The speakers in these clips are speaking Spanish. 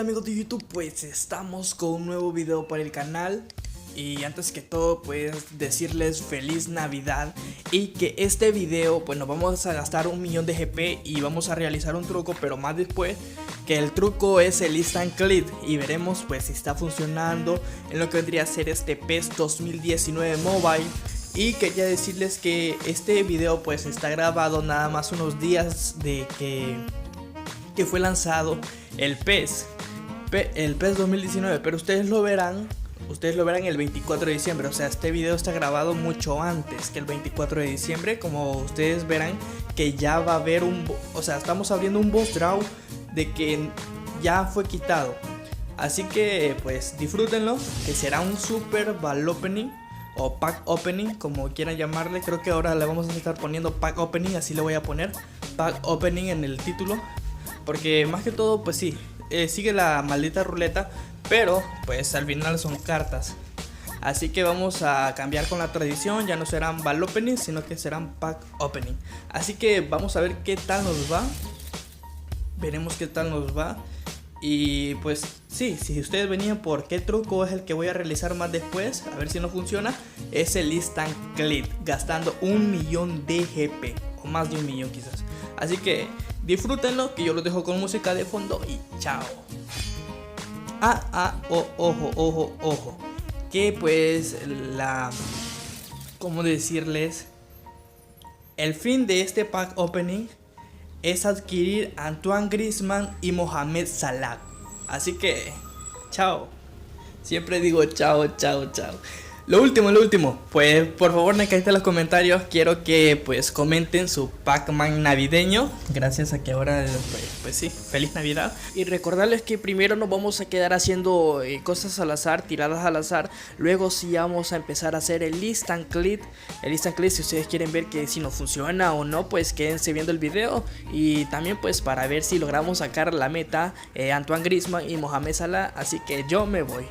Hola amigos de YouTube, pues estamos con un nuevo video para el canal. Y antes que todo pues decirles feliz Navidad. Y que este video pues nos vamos a gastar 1.000.000 de GP y vamos a realizar un truco, pero más después. Que el truco es el Instant Clip y veremos pues si está funcionando en lo que vendría a ser este PES 2019 Mobile. Y quería decirles que este video pues está grabado nada más unos días de que fue lanzado el PES 2019, pero ustedes lo verán el 24 de diciembre. O sea, este video está grabado mucho antes que el 24 de diciembre. Como ustedes verán que ya va a haber o sea, estamos abriendo un boss draw de que ya fue quitado. Así que pues disfrútenlo, que será un super ball opening o pack opening, como quieran llamarle. Creo que ahora le vamos a estar poniendo pack opening, así le voy a poner pack opening en el título. Porque más que todo pues sí, sigue la maldita ruleta, pero pues al final son cartas. Así que vamos a cambiar con la tradición, ya no serán ball opening, sino que serán pack opening. Así que vamos a ver qué tal nos va. Veremos qué tal nos va. Y pues sí, si ustedes venían por qué truco es el que voy a realizar más después, a ver si no funciona, es el Instant Clip, gastando 1.000.000 de GP, o más de 1.000.000 quizás. Así que disfrútenlo, que yo los dejo con música de fondo y chao. Ojo, que pues ¿cómo decirles? El fin de este pack opening es adquirir a Antoine Griezmann y Mohamed Salah. Así que, chao. Siempre digo chao. Lo último, pues por favor en la cajita de los comentarios quiero que pues comenten su Pac-Man navideño. Gracias a que ahora pues sí, feliz Navidad. Y recordarles que primero nos vamos a quedar haciendo cosas al azar, tiradas al azar. Luego sí vamos a empezar a hacer el Instant Clip. El Instant Clip, si ustedes quieren ver que si nos funciona o no, pues quédense viendo el video. Y también pues para ver si logramos sacar la meta Antoine Griezmann y Mohamed Salah. Así que yo me voy.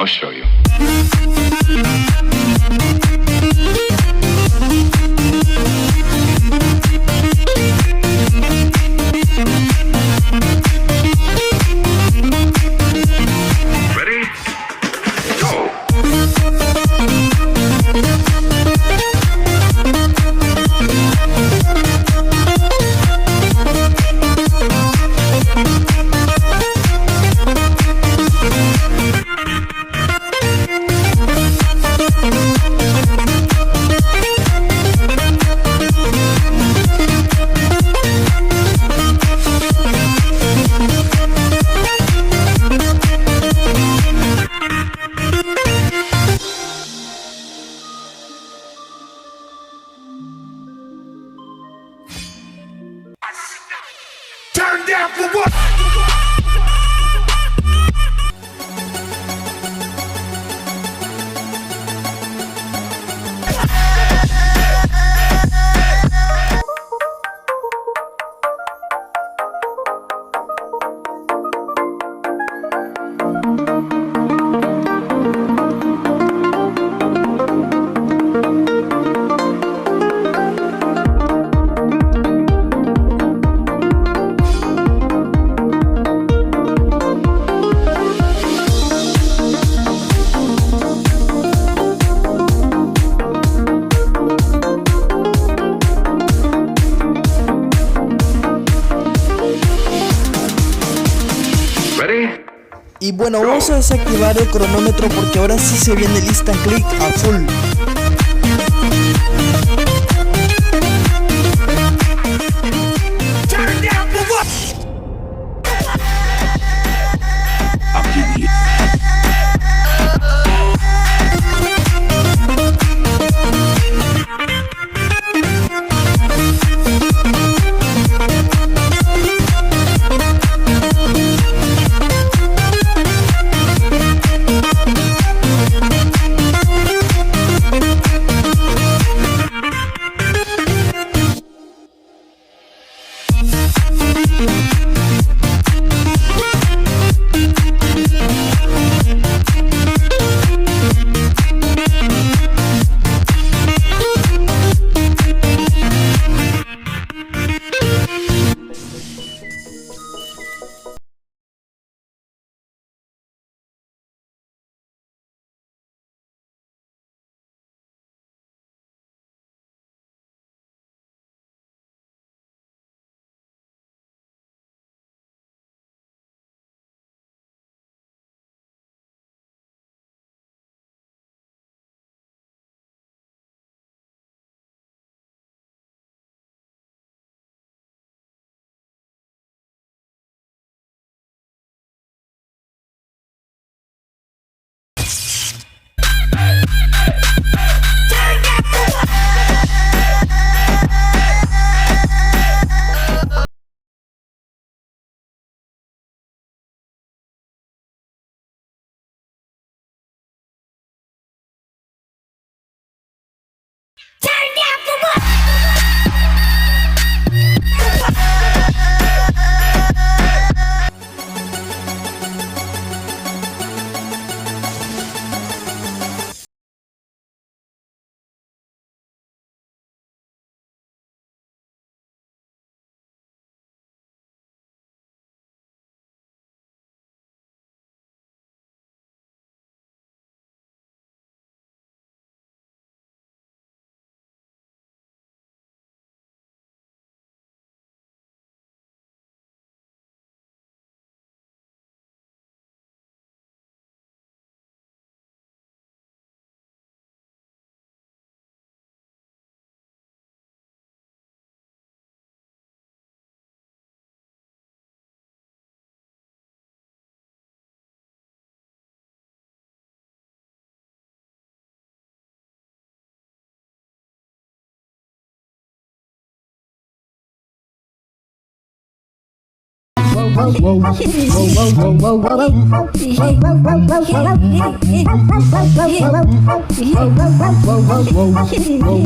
I'll show you. Ready? Go! Turn down for what? Y bueno, vamos a desactivar el cronómetro porque ahora sí se viene el instant click a full.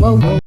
Whoa.